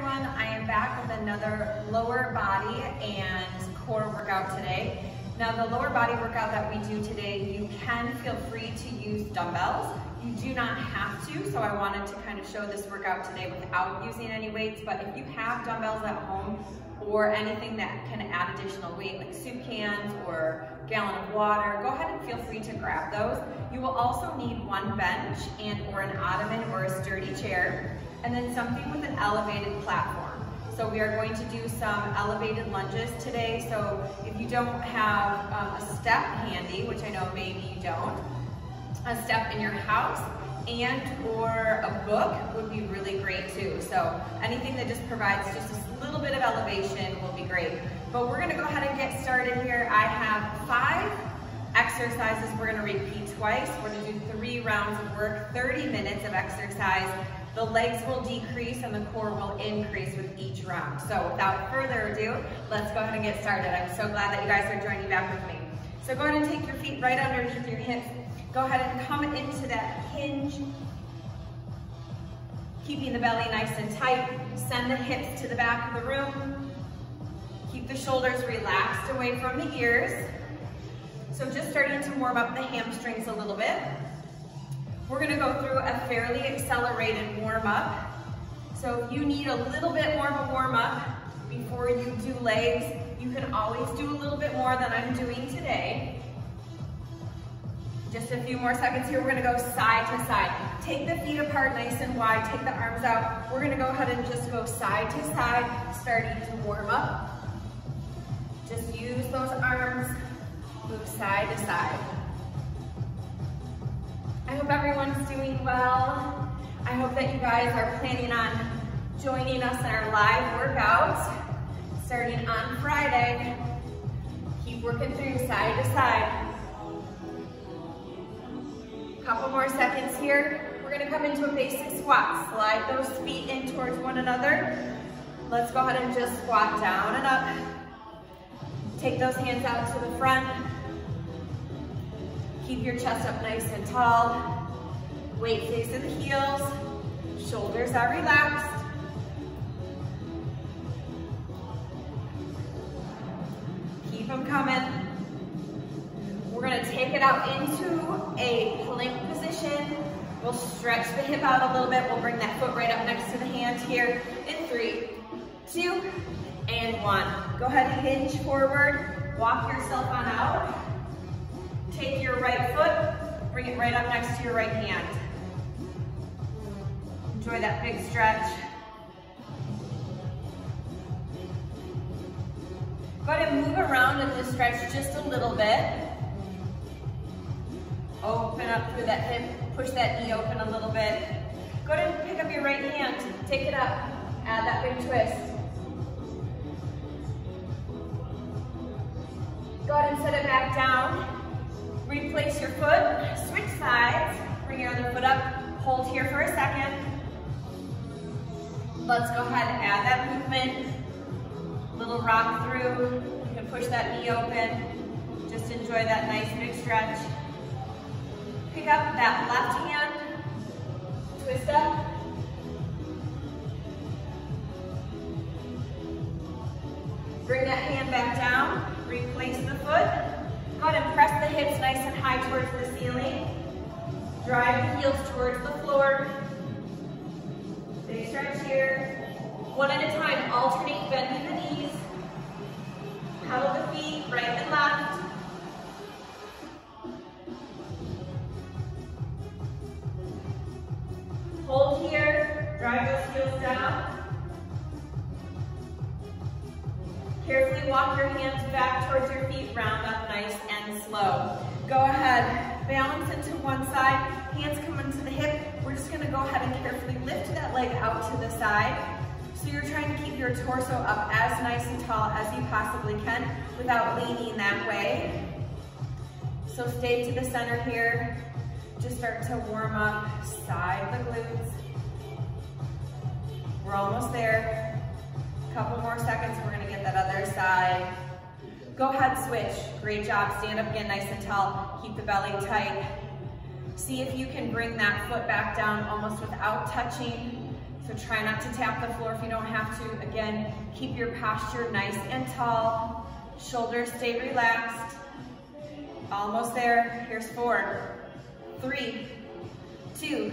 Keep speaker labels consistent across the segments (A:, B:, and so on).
A: everyone, I am back with another lower body and core workout today. Now the lower body workout that we do today, you can feel free to use dumbbells. You do not have to, so I wanted to kind of show this workout today without using any weights, but if you have dumbbells at home or anything that can add additional weight like soup cans or gallon of water, go ahead and feel free to grab those. You will also need one bench and or an ottoman or a sturdy chair, and then something with an elevated platform. So we are going to do some elevated lunges today. So if you don't have a step handy, which I know maybe you don't, a step in your house and or a book would be really great too. So anything that just provides just a little bit of elevation will be great. But we're gonna go ahead and get started here. I have 5 exercises we're gonna repeat twice. We're gonna do 3 rounds of work, 30 minutes of exercise. The legs will decrease and the core will increase with each round. So without further ado, let's go ahead and get started. I'm so glad that you guys are joining back with me. So go ahead and take your feet right underneath your hips. Go ahead and come into that hinge, keeping the belly nice and tight. Send the hips to the back of the room. Keep the shoulders relaxed away from the ears. So just starting to warm up the hamstrings a little bit. We're gonna go through a fairly accelerated warm up. So if you need a little bit more of a warm up before you do legs, you can always do a little bit more than I'm doing today. Just a few more seconds here. We're gonna go side to side. Take the feet apart nice and wide, take the arms out. We're gonna go ahead and just go side to side, starting to warm up. Just use those arms, move side to side. I hope everyone's doing well. I hope that you guys are planning on joining us in our live workouts starting on Friday. Keep working through side to side. Couple more seconds here. We're gonna come into a basic squat. Slide those feet in towards one another. Let's go ahead and just squat down and up. Take those hands out to the front. Keep your chest up nice and tall. Weight stays in the heels. Shoulders are relaxed. Keep them coming. We're gonna take it out into a plank position. We'll stretch the hip out a little bit. We'll bring that foot right up next to the hand here in 3, 2, and 1. Go ahead and hinge forward. Walk yourself on out. Take your right foot, bring it right up next to your right hand. Enjoy that big stretch. Go ahead and move around in this stretch just a little bit. Open up through that hip, push that knee open a little bit. Go ahead and pick up your right hand, take it up, add that big twist. Go ahead and set it back down. Replace your foot, switch sides, bring your other foot up, hold here for a second. Let's go ahead and add that movement. Little rock through, you can push that knee open. Just enjoy that nice big stretch. Pick up that left hand, twist up. Bring that hand back down, replace the foot. Go ahead and press the hips nice and high towards the ceiling. Drive the heels towards the floor. Big stretch here. One at a time, alternate bending the knees. Pedal the feet right and left. Hold here, drive those heels down. Carefully walk your hands back towards your feet, round up nice and slow. Go ahead, balance into one side, hands come into the hip. We're just gonna go ahead and carefully lift that leg out to the side. So you're trying to keep your torso up as nice and tall as you possibly can without leaning that way. So stay to the center here. Just start to warm up, side the glutes. We're almost there. Couple more seconds, we're gonna get that other side. Go ahead, switch. Great job, stand up again nice and tall. Keep the belly tight. See if you can bring that foot back down almost without touching. So try not to tap the floor if you don't have to. Again, keep your posture nice and tall. Shoulders stay relaxed. Almost there. Here's 4, 3, 2,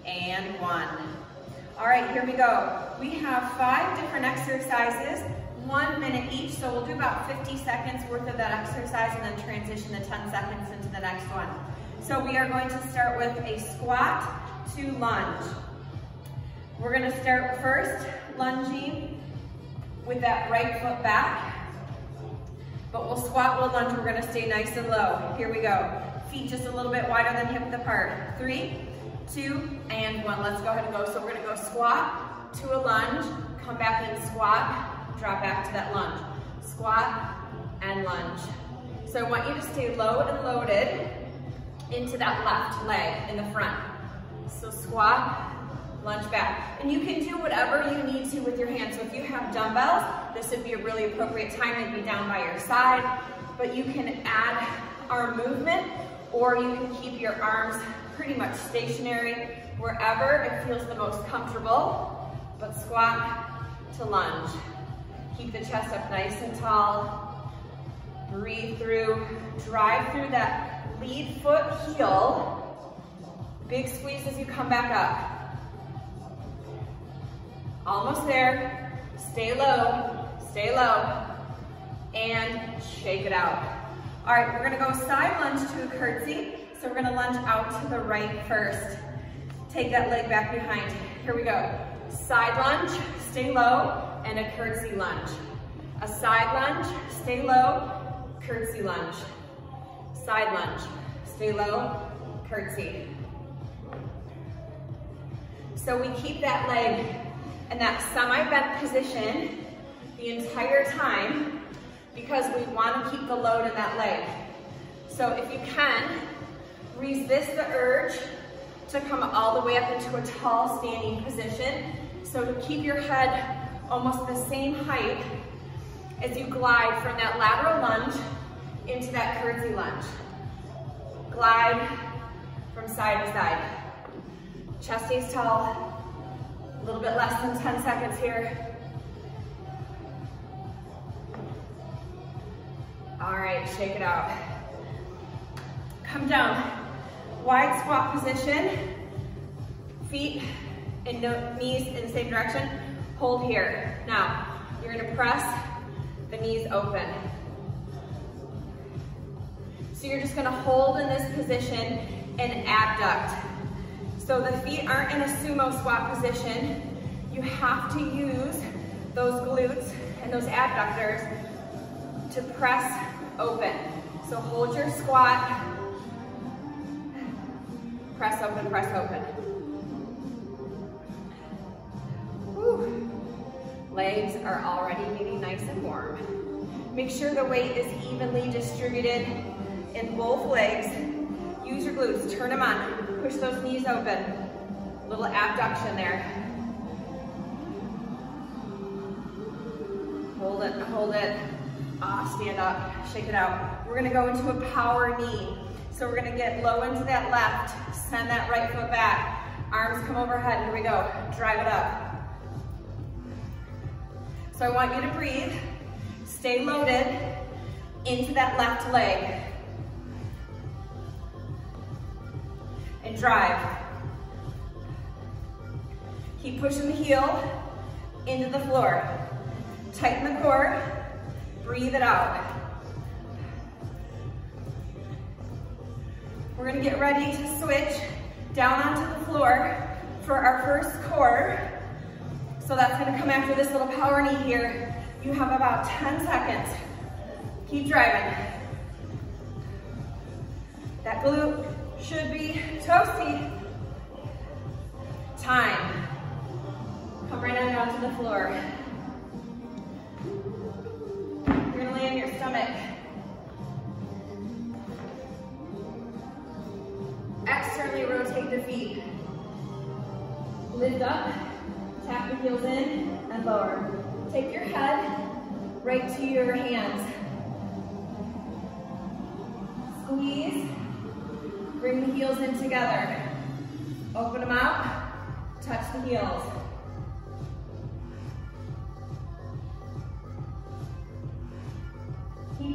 A: and 1. All right, here we go. We have 5 different exercises, 1 minute each, so we'll do about 50 seconds worth of that exercise and then transition to 10 seconds into the next one. So we are going to start with a squat to lunge. We're gonna start first lunging with that right foot back, but we'll squat, we'll lunge, we're gonna stay nice and low. Here we go. Feet just a little bit wider than hip width apart. 3, 2, and 1. Let's go ahead and go. So we're gonna go squat to a lunge, come back and squat, drop back to that lunge. Squat and lunge. So I want you to stay low and loaded into that left leg in the front. So squat, lunge back. And you can do whatever you need to with your hands. So if you have dumbbells, this would be a really appropriate time. They'd be down by your side, but you can add arm movement, or you can keep your arms pretty much stationary wherever it feels the most comfortable. But squat to lunge. Keep the chest up nice and tall. Breathe through, drive through that lead foot heel. Big squeeze as you come back up. Almost there. Stay low, and shake it out. All right, we're gonna go side lunge to a curtsy. So we're gonna lunge out to the right first. Take that leg back behind. Here we go. Side lunge, stay low, and a curtsy lunge. A side lunge, stay low, curtsy lunge. Side lunge, stay low, curtsy. So we keep that leg in that semi-bent position the entire time because we want to keep the load in that leg. So if you can, resist the urge to come all the way up into a tall standing position. So to keep your head almost the same height as you glide from that lateral lunge into that curtsy lunge. Glide from side to side. Chest stays tall. A little bit less than 10 seconds here. All right, shake it out. Come down. Wide squat position. Feet and knees in the same direction. Hold here. Now, you're gonna press the knees open. So you're just gonna hold in this position and abduct. So the feet aren't in a sumo squat position. You have to use those glutes and those abductors to press open. So hold your squat, press open, press open. Whew. Legs are already getting nice and warm. Make sure the weight is evenly distributed in both legs. Use your glutes, turn them on. Push those knees open. Little abduction there. Hold it, hold it. Stand up, shake it out. We're gonna go into a power knee. So we're gonna get low into that left, send that right foot back. Arms come overhead, here we go. Drive it up. So I want you to breathe. Stay loaded into that left leg. And drive. Keep pushing the heel into the floor. Tighten the core, breathe it out. We're gonna get ready to switch down onto the floor for our first core. So that's gonna come after this little power knee here. You have about 10 seconds. Keep driving. That glute should be toasty. Time. Come right on down to the floor. You're gonna lay on your stomach. Externally rotate the feet. Lift up, tap your heels in, and lower. Take your head right to your hands. Squeeze. Bring the heels in together. Open them out, touch the heels.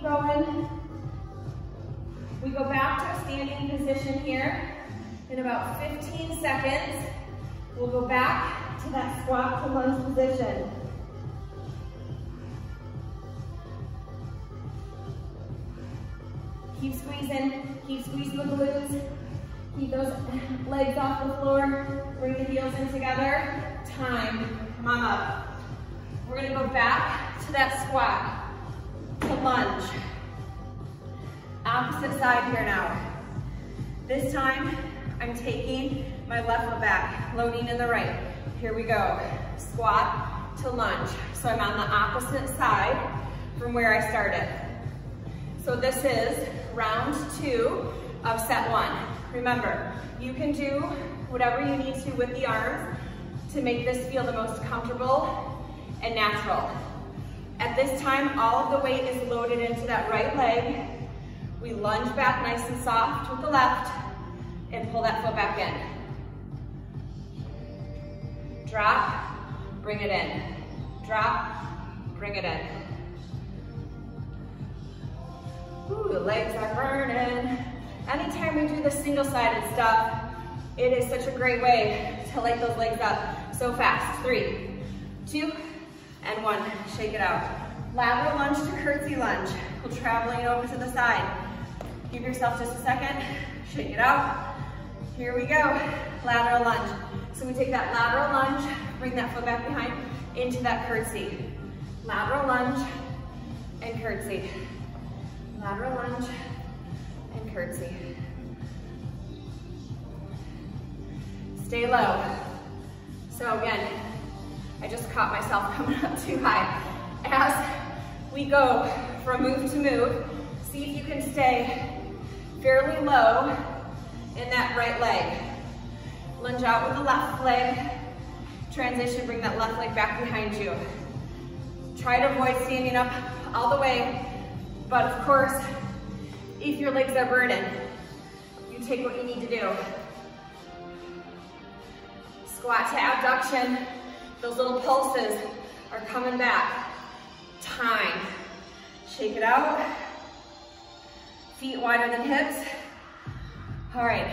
A: Keep going. We go back to a standing position here in about 15 seconds. We'll go back to that squat to lunge position. Keep squeezing the glutes. Keep those legs off the floor. Bring the heels in together. Time, come on up. We're gonna go back to that squat, to lunge. Opposite side here now. This time, I'm taking my left foot back, loading in the right. Here we go, squat to lunge. So I'm on the opposite side from where I started. So this is round 2 of set 1. Remember, you can do whatever you need to with the arms to make this feel the most comfortable and natural. At this time, all of the weight is loaded into that right leg. We lunge back nice and soft with the left and pull that foot back in. Drop, bring it in. Drop, bring it in. Ooh, the legs are burning. Anytime we do the single-sided stuff, it is such a great way to light those legs up so fast. 3, 2, and 1. Shake it out. Lateral lunge to curtsy lunge. We'll traveling over to the side. Give yourself just a second. Shake it out. Here we go. Lateral lunge. So we take that lateral lunge, bring that foot back behind into that curtsy. Lateral lunge and curtsy. Lateral lunge and curtsy. Stay low. So again, I just caught myself coming up too high. As we go from move to move, see if you can stay fairly low in that right leg. Lunge out with the left leg. Transition, bring that left leg back behind you. Try to avoid standing up all the way, but of course, if your legs are burning, you take what you need to do. Squat to abduction. Those little pulses are coming back. Time. Shake it out. Feet wider than hips. All right.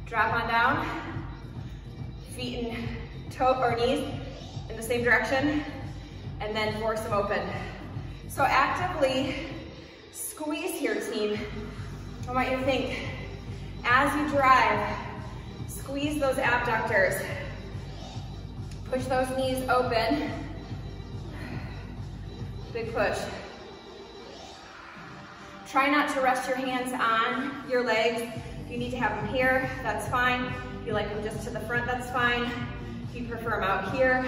A: Drop on down. Feet and toe or knees in the same direction, and then force them open. So actively squeeze here, team. I want you to think, as you drive, squeeze those abductors. Push those knees open. Big push. Try not to rest your hands on your legs. If you need to have them here, that's fine. If you like them just to the front, that's fine. If you prefer them out here,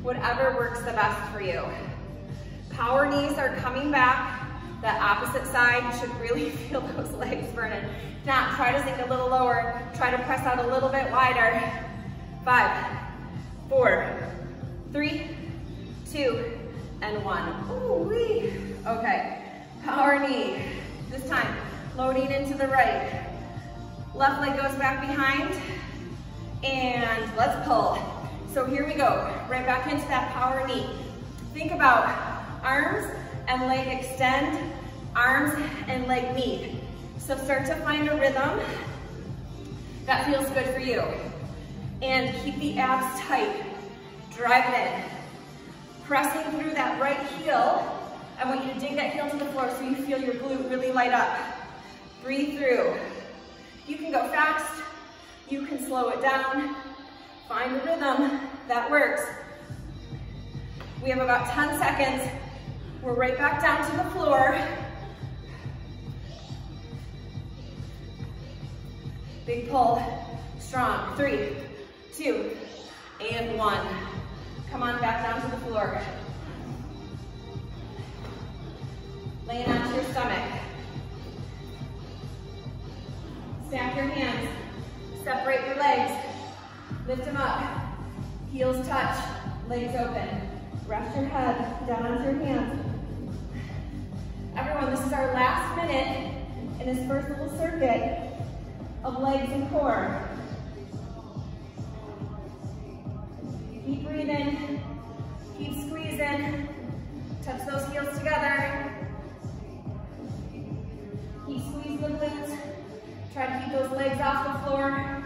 A: whatever works the best for you. Power knees are coming back. That opposite side, you should really feel those legs burning. Now, try to sink a little lower. Try to press out a little bit wider. 5, 4, 3, 2, and 1. Ooh-wee. Okay, power knee. This time, loading into the right. Left leg goes back behind, and let's pull. So here we go, right back into that power knee. Think about arms and leg extend, arms and leg meet. So start to find a rhythm that feels good for you. And keep the abs tight. Drive it in. Pressing through that right heel. I want you to dig that heel to the floor so you feel your glute really light up. Breathe through. You can go fast. You can slow it down. Find a rhythm that works. We have about 10 seconds. We're right back down to the floor. Big pull, strong. 3, 2, and 1. Come on back down to the floor. Laying onto your stomach. Stack your hands. Separate your legs. Lift them up. Heels touch. Legs open. Rest your head down onto your hands. Everyone, this is our last minute in this first little circuit of legs and core. Keep breathing, keep squeezing, touch those heels together, Try to keep those legs off the floor.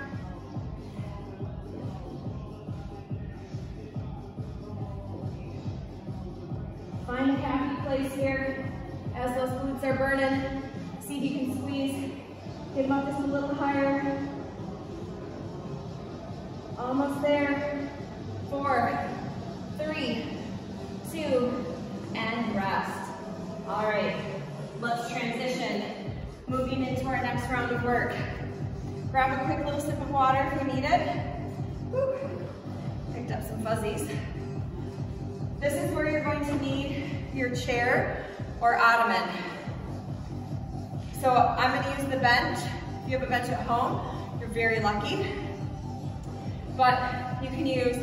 A: Find a happy place here as those glutes are burning. See if you can squeeze. Get them up just a little higher. Almost there. 4, 3, 2, and rest. All right, let's transition. Moving into our next round of work. Grab a quick little sip of water if you need it. Whew. Picked up some fuzzies. This is where you're going to need your chair or ottoman. So I'm going to use the bench. If you have a bench at home, you're very lucky. But you can use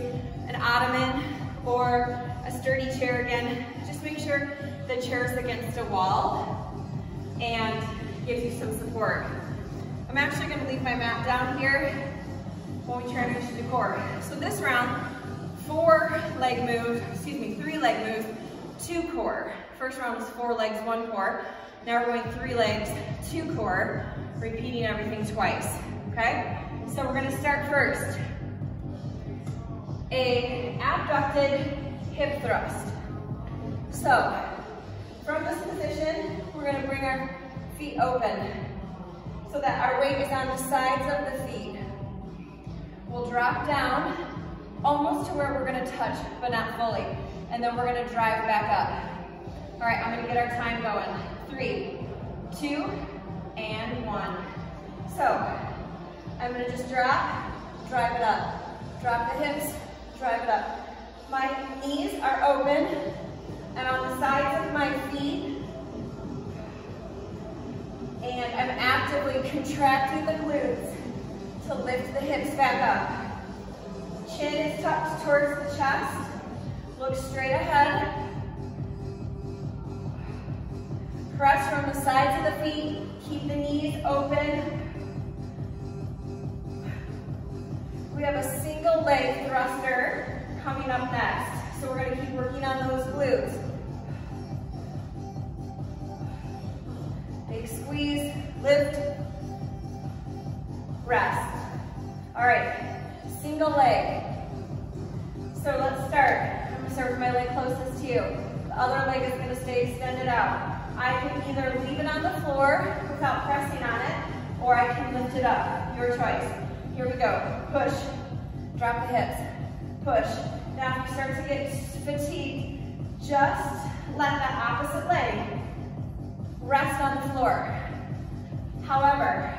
A: an ottoman or a sturdy chair again. Just make sure the chair is against a wall and gives you some support. I'm actually going to leave my mat down here when we transition to core. So this round, 3 leg move, 2 core. First round was 4 legs, 1 core. Now we're going 3 legs, 2 core, repeating everything twice, okay? So we're gonna start first. A abducted hip thrust. So, from this position, we're gonna bring our feet open so that our weight is on the sides of the feet. We'll drop down almost to where we're gonna touch, but not fully. And then we're gonna drive back up. All right, I'm gonna get our time going. 3, 2, and 1. So, I'm gonna just drive it up. Drop the hips, drive it up. My knees are open, and on the sides of my feet, and I'm actively contracting the glutes to lift the hips back up. Chin is tucked towards the chest. Look straight ahead. Press from the sides of the feet. Keep the knees open. We have a single leg thruster coming up next. So we're going to keep working on those glutes. Big squeeze, lift, rest. All right, single leg. So let's start. I'm going to start with my leg closest to you. The other leg is going to stay extended out. I can either leave it on the floor without pressing on it, or I can lift it up. Your choice. Here we go. Push. Drop the hips. Push. Now if you start to get fatigued, just let that opposite leg rest on the floor. However,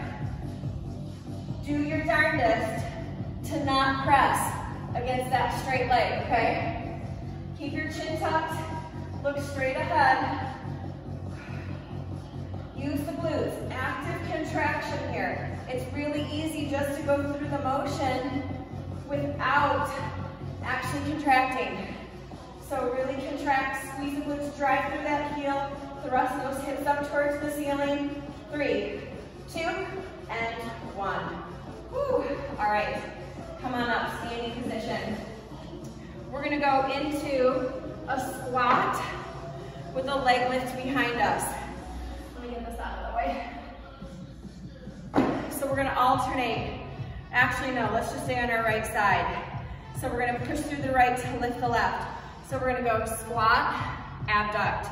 A: do your darndest to not press against that straight leg, okay? Keep your chin tucked. Look straight ahead. Use the glutes, active contraction here. It's really easy just to go through the motion without actually contracting. So really contract, squeeze the glutes, drive through that heel, thrust those hips up towards the ceiling. 3, 2, and 1. Whew. All right, come on up, standing position. We're gonna go into a squat with a leg lift behind us. Let me get this out of the way. So we're gonna alternate. Actually, no, let's just stay on our right side. So we're gonna push through the right to lift the left. So we're gonna go squat, abduct.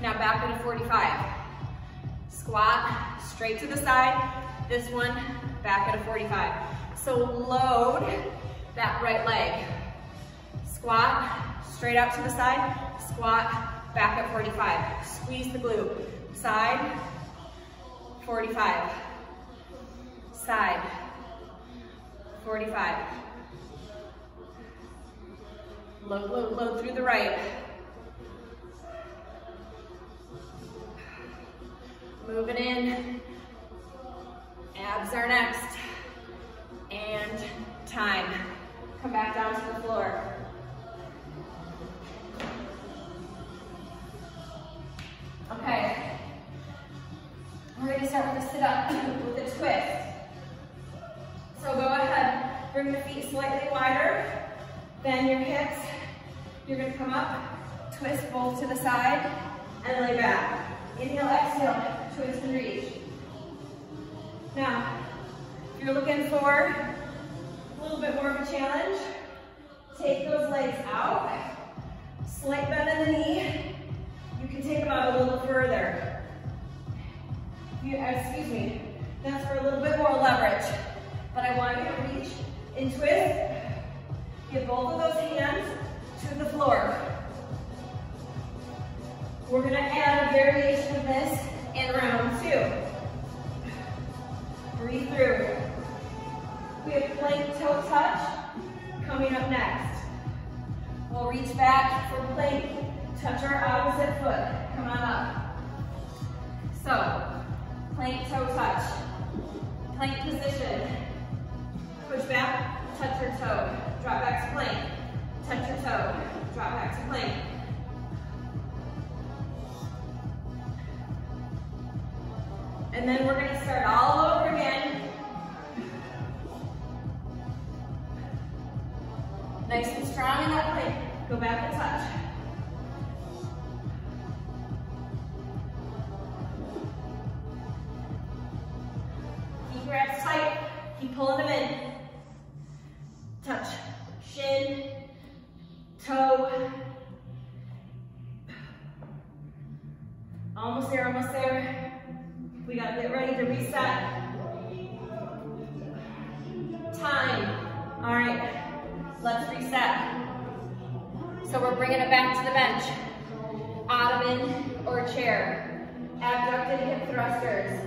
A: Now back into 45. Squat, straight to the side. This one, back at a 45. So load that right leg. Squat, straight out to the side. Squat, back at 45. Squeeze the glute. Side, 45. Side, 45. Load, load, load through the right. Moving in. Abs are next. And time. Come back down to the floor. Okay. We're going to start with a sit-up with a twist. So go ahead, bring the feet slightly wider, bend your hips. You're going to come up, twist both to the side, and lay back. Inhale, exhale, twist and reach. Now, if you're looking for a little bit more of a challenge, take those legs out, slight bend in the knee. You can take them out a little further. Excuse me, that's for a little bit more leverage. But I want you to reach and twist. Get both of those hands to the floor. We're gonna add a variation of this in round 2. Breathe through. We have plank toe touch coming up next. We'll reach back for plank, touch our opposite foot. Come on up. So, plank toe touch. Plank position. Push back, touch your toe. Drop back to plank. Touch your toe. Drop back to plank. And then we're gonna start all over again. Nice and strong in that plank. Go back and touch. Keep your abs tight. Keep pulling them in. Touch. Shin. Toe. Almost there, almost there. We gotta get ready to reset. Time. All right, let's reset. So we're bringing it back to the bench. Ottoman or chair. Abducted hip thrusters.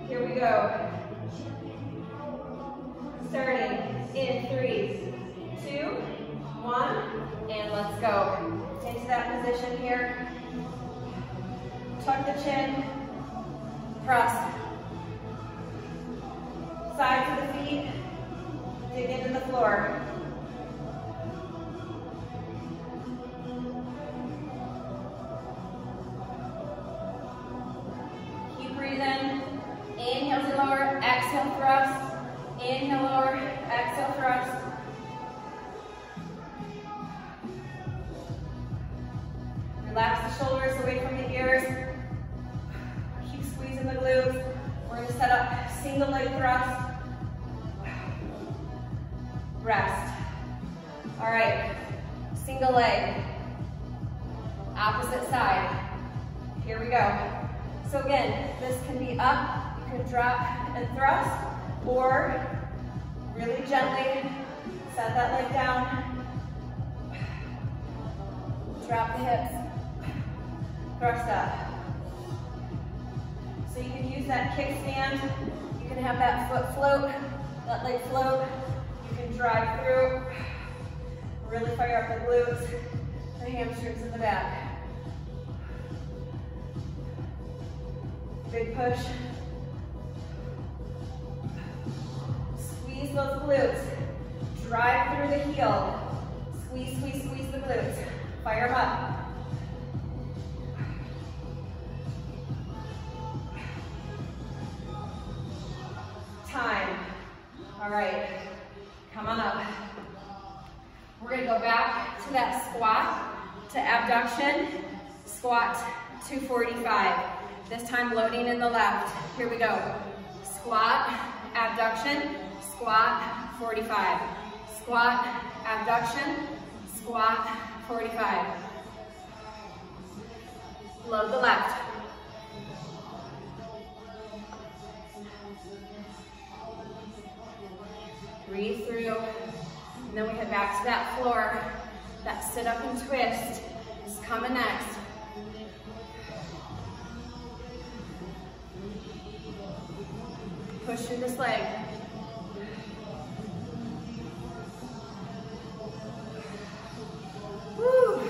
A: Here we go. Starting in 3, 2, 1, and let's go. Into that position here. Tuck the chin, press. Sides of the feet, dig into the floor. Keep breathing. Inhale to lower, exhale thrust. Inhale lower, exhale thrust. Relax the shoulders away from the ears. Keep squeezing the glutes. We're going to set up single leg thrust. Rest. All right, single leg. Opposite side. Here we go. So again, this can be up. You can drop and thrust, or really gently set that leg down. Drop the hips. Thrust up. So you can use that kickstand. You can have that foot float, that leg float. You can drive through. Really fire up the glutes, the hamstrings in the back. Big push. Squeeze those glutes. Drive through the heel. Squeeze, squeeze, squeeze the glutes. Fire them up. Time. All right, come on up. We're gonna go back to that squat to abduction, squat 245. This time loading in the left. Here we go. Squat, abduction, squat, 45. Squat, abduction, squat, 45. Load the left. Breathe through, and then we head back to that floor. That sit up and twist is coming next. Push through this leg. Woo.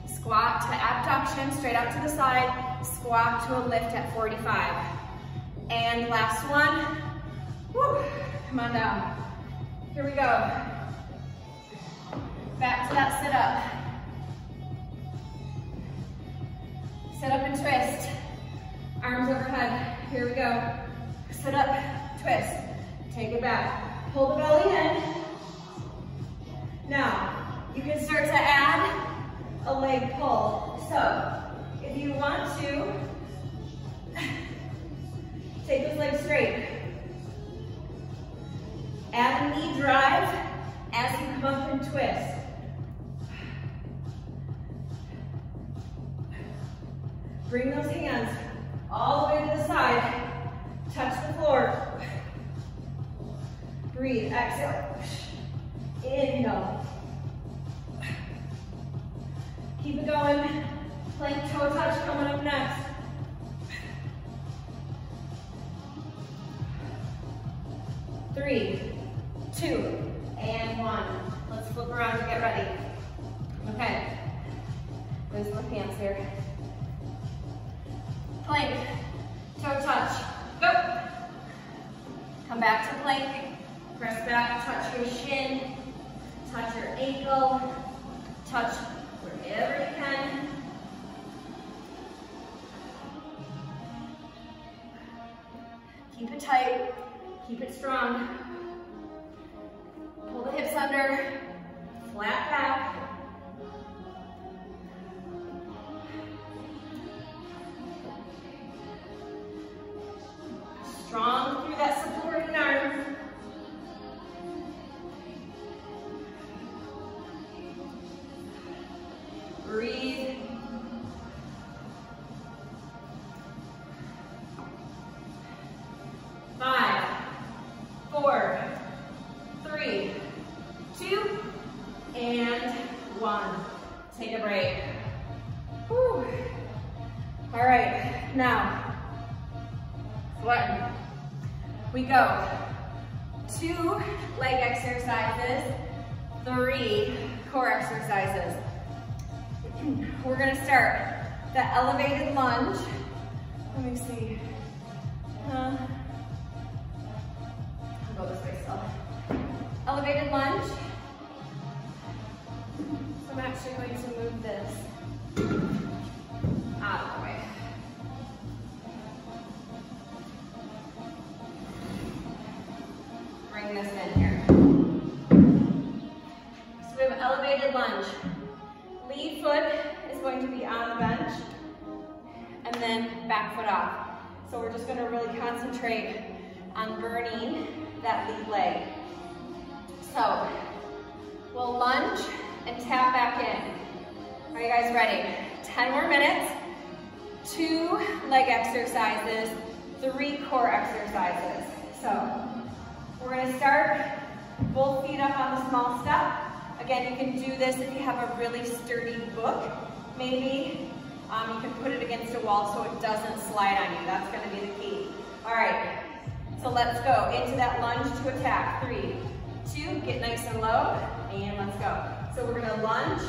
A: Squat to abduction, straight out to the side. Squat to a lift at 45. And last one. Woo. Come on down. Here we go. Back to that sit up. Sit up and twist. Arms overhead. Here we go. Sit up, twist. Take it back. Pull the belly in. Now, you can start to add a leg pull. So, If you want to, take those legs straight. Add a knee drive as you come up and twist. Bring those hands all the way to the side. Touch the floor. Breathe, exhale. Inhale. Keep it going. Plank toe touch coming up next. Three, two, and one. Let's flip around and get ready. Okay. Lose my pants here. Plank, toe touch, go. Come back to plank. Press back, touch your shin, touch your ankle, touch wherever you can. Keep it tight, keep it strong. Pull the hips under, flat back. Strong through that supporting arm. Breathe. Five, four, three, two, and one. Take a break. Whew. All right, now, sweating. We go 2 leg exercises, 3 core exercises. We're gonna start the elevated lunge. Let me see. I'll go this way still. Elevated lunge. So I'm actually going to move this out of the way. Bring this in here. So we have elevated lunge. Lead foot is going to be on the bench, and then back foot off. So we're just going to really concentrate on burning that lead leg. So we'll lunge and tap back in. Are you guys ready? 10 more minutes, 2 leg exercises, 3 core exercises. So we're going to start both feet up on the small step. Again, you can do this if you have a really sturdy book. Maybe you can put it against a wall so it doesn't slide on you. That's going to be the key. All right, so let's go into that lunge to attack. 3, 2, get nice and low, and let's go. So we're going to lunge,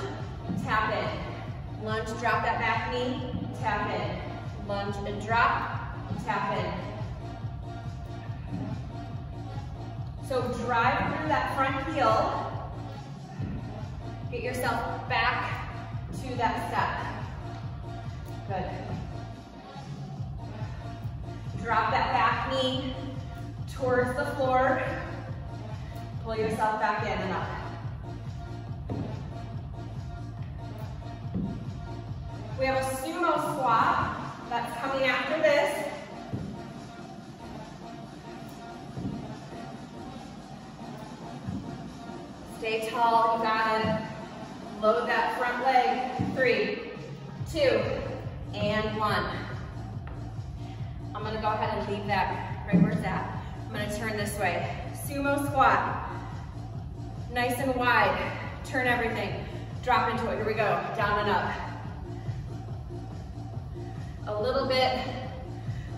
A: tap in. Lunge, drop that back knee, tap in. Lunge and drop, tap in. So drive through that front heel. Get yourself back to that step. Good. Drop that back knee towards the floor. Pull yourself back in and up. We have a sumo squat that's coming after this. Stay tall, you got it. Load that front leg. 3, 2, and 1. I'm gonna go ahead and leave that right where it's at. I'm gonna turn this way. Sumo squat. Nice and wide. Turn everything. Drop into it. Here we go. Down and up. A little bit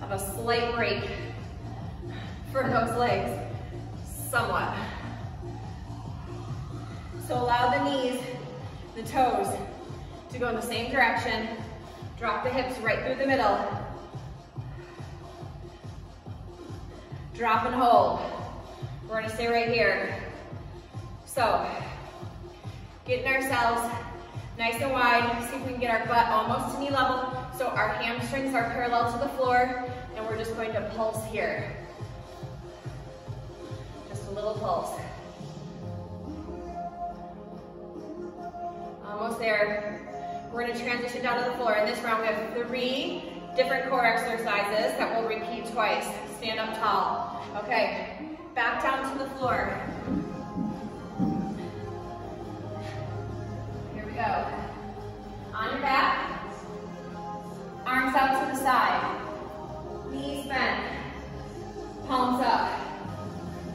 A: of a slight break for those legs. Somewhat. So allow the knees, the toes, to go in the same direction. Drop the hips right through the middle. Drop and hold. We're gonna stay right here. So, getting ourselves nice and wide. See if we can get our butt almost to knee level. So our hamstrings are parallel to the floor, and we're just going to pulse here. Just a little pulse. Almost there. We're gonna transition down to the floor. In this round, we have 3 different core exercises that we'll repeat twice. Stand up tall. Okay, back down to the floor. Here we go. On your back, arms out to the side, knees bent, palms up.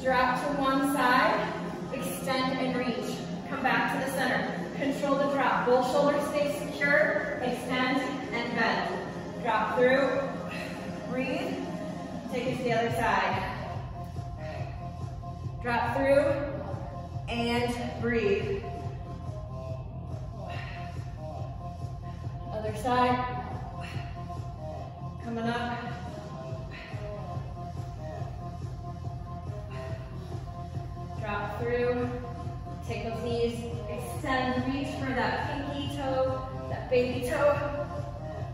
A: Drop to one side, extend and reach. Come back to the center. Control the drop. Both shoulders stay secure, extend and bend. Drop through, breathe, take it to the other side. Drop through and breathe. Other side. Coming up. Drop through. Take those knees, extend, reach for that pinky toe, that baby toe.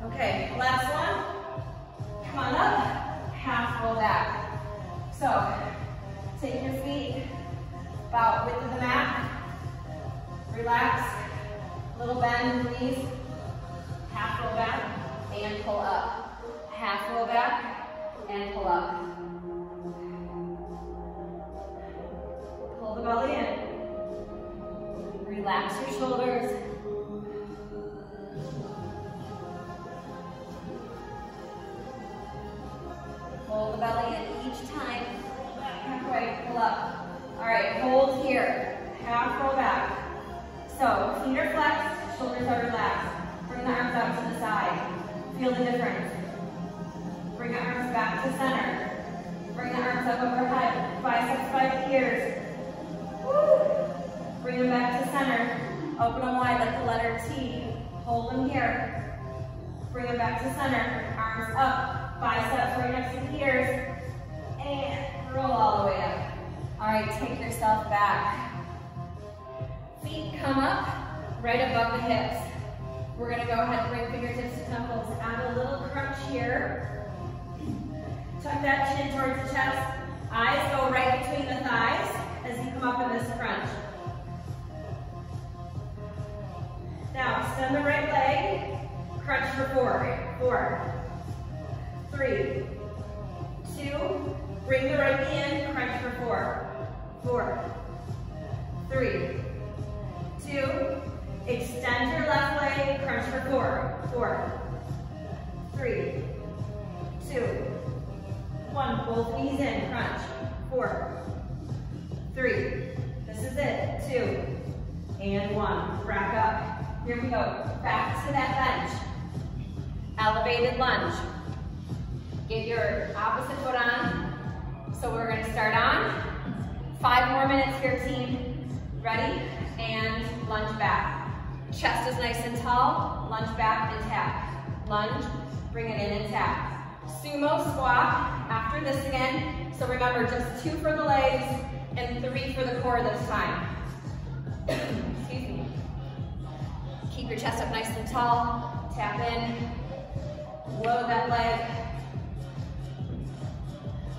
A: Okay, last one. Come on up, half roll back. So, take your feet about width of the mat. Relax, little bend in the knees. Half roll back and pull up. Half roll back and pull up. Pull the belly in. Relax your shoulders. Pull the belly in each time. Halfway, pull up. All right, hold here. Half roll back. So, feet are flexed, shoulders are relaxed. Bring the arms out to the side. Feel the difference. Bring the arms back to center. Bring the arms up overhead. Biceps by the ears. Woo! Bring them back to center. Open them wide like the letter T. Hold them here. Bring them back to center. Arms up. Biceps right next to the ears. And roll all the way up. All right, take yourself back. Feet come up right above the hips. We're gonna go ahead and bring fingertips to temples. Add a little crunch here. Tuck that chin towards the chest. Eyes go right between the thighs as you come up in this crunch. Now, extend the right leg, crunch for 4. 4, 3, 2, bring the right knee in, crunch for 4. 4, 3, 2, extend your left leg, crunch for 4. 4, 3, 2, 1, both knees in, crunch. 4, 3, this is it, 2, and 1, rack up. Here we go, back to that bench. Elevated lunge. Get your opposite foot on. So we're gonna start on. 5 more minutes here, team. Ready? And lunge back. Chest is nice and tall. Lunge back and tap. Lunge, bring it in and tap. Sumo squat after this again. So remember, just 2 for the legs and 3 for the core this time. Excuse me. Keep your chest up nice and tall. Tap in. Load that leg.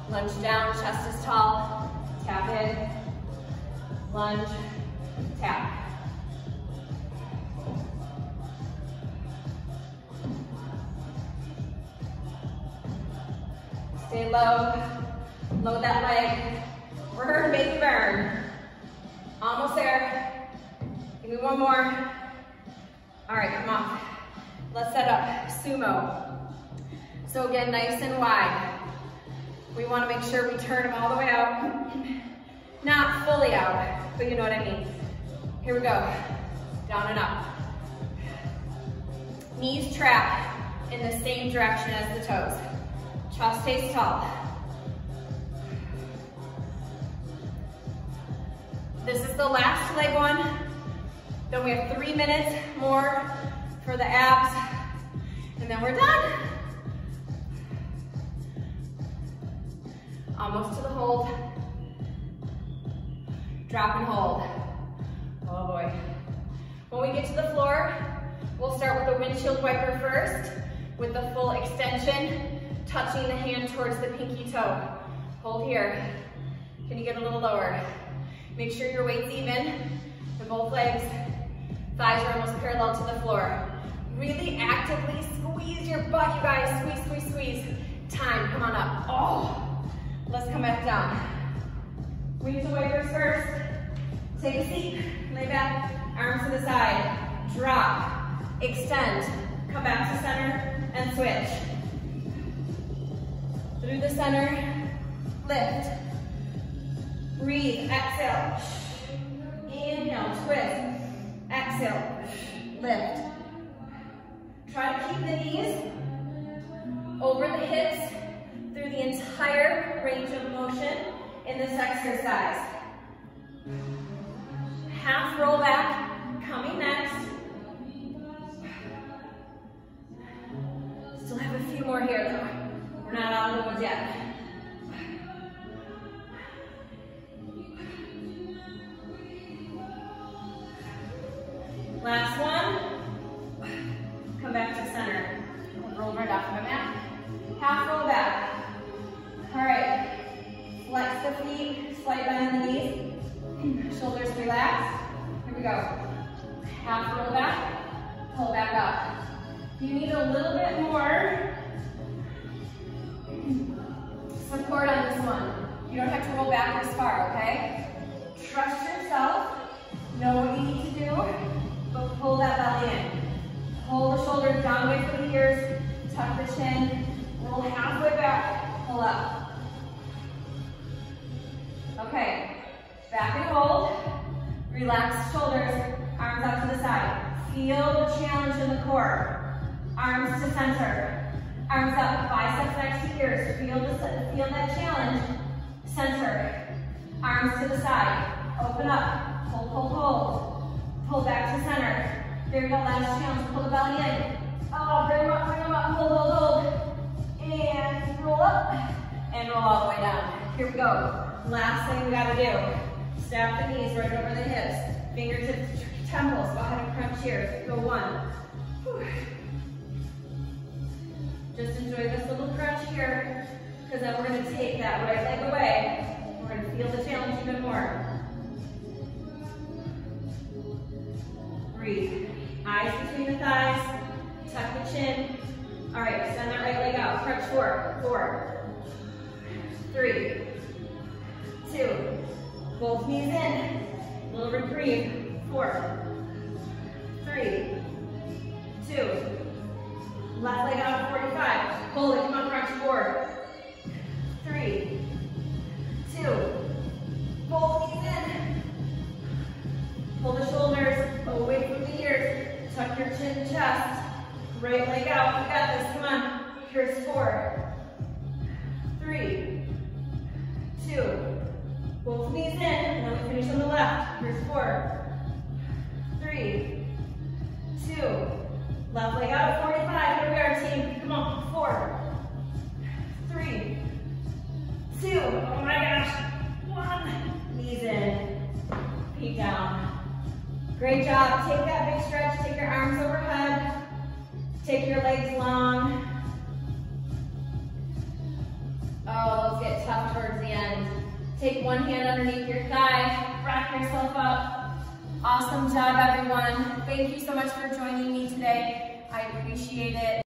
A: Lunge down, chest is tall. Tap in. Lunge, tap. Stay low. Load that leg. Burn, baby, burn. Almost there. Give me one more. All right, come on. Let's set up sumo. So again, nice and wide. We want to make sure we turn them all the way out. Not fully out, but you know what I mean. Here we go. Down and up. Knees track in the same direction as the toes. Chest stays tall. This is the last leg one. Then we have 3 minutes more for the abs, and then we're done. Almost to the hold. Drop and hold. Oh boy. When we get to the floor, we'll start with the windshield wiper first, with the full extension, touching the hand towards the pinky toe. Hold here. Can you get a little lower? Make sure your weight's even in both legs. Thighs are almost parallel to the floor. Really actively squeeze your butt, you guys. Squeeze, squeeze, squeeze. Time, come on up. Oh, let's come back down. We use the wipers first. Take a seat, lay back, arms to the side, drop, extend, come back to center, and switch. Through the center, lift. Breathe, exhale. Inhale, twist. Exhale, lift. Try to keep the knees over the hips through the entire range of motion in this exercise. Half roll back, coming next. Still have a few more here though. We're not on the ones yet. Last one. Come back to center. Roll right off my mat. Half roll back. All right. Flex the feet, slight bend in the knees. Shoulders relax. Here we go. Half roll back, pull back up. You need a little bit more support on this one. You don't have to roll back this far, okay? Trust yourself. Know what you need to do, but pull that belly in. Pull the shoulders down away from the ears, tuck the chin, roll halfway back, pull up. Okay, back and hold. Relax the shoulders, arms out to the side. Feel the challenge in the core. Arms to center. Arms up, biceps next to ears. Feel that challenge. Center. Arms to the side. Open up. Hold, hold, hold. Pull back to center. There we go, last challenge. Pull the belly in. Oh, bring them up, hold, hold, hold. And roll up. And roll all the way down. Here we go. Last thing we gotta do. Stack the knees right over the hips. Fingertips to temples. Go ahead and crunch here. Go one. Whew. Just enjoy this little crunch here, because then we're gonna take that right leg away. We're gonna feel the challenge even more. Breathe. Eyes between the thighs. Tuck the chin. All right, send that right leg out. Crunch four. 4, 3, 2. Both knees in. Little reprieve. 4, 3, 2. Left leg out, 45. Hold it, come on, crunch. 4, 3, 2. Both knees in. Pull the shoulders away from the ears. Tuck your chin and chest. Right leg out, you got this, come on. Here's 4, 3, 2. Both knees in, and then we finish on the left. Here's 4, 3, 2. Left leg out, 45. Here we are, team. Come on, 4, 3, 2. Oh my gosh. 1. Knees in, feet down. Great job. Take that big stretch. Take your arms overhead. Take your legs long. Oh, those get tough towards the end. Take one hand underneath your thigh. Wrap yourself up. Awesome job, everyone. Thank you so much for joining me today. I appreciate it.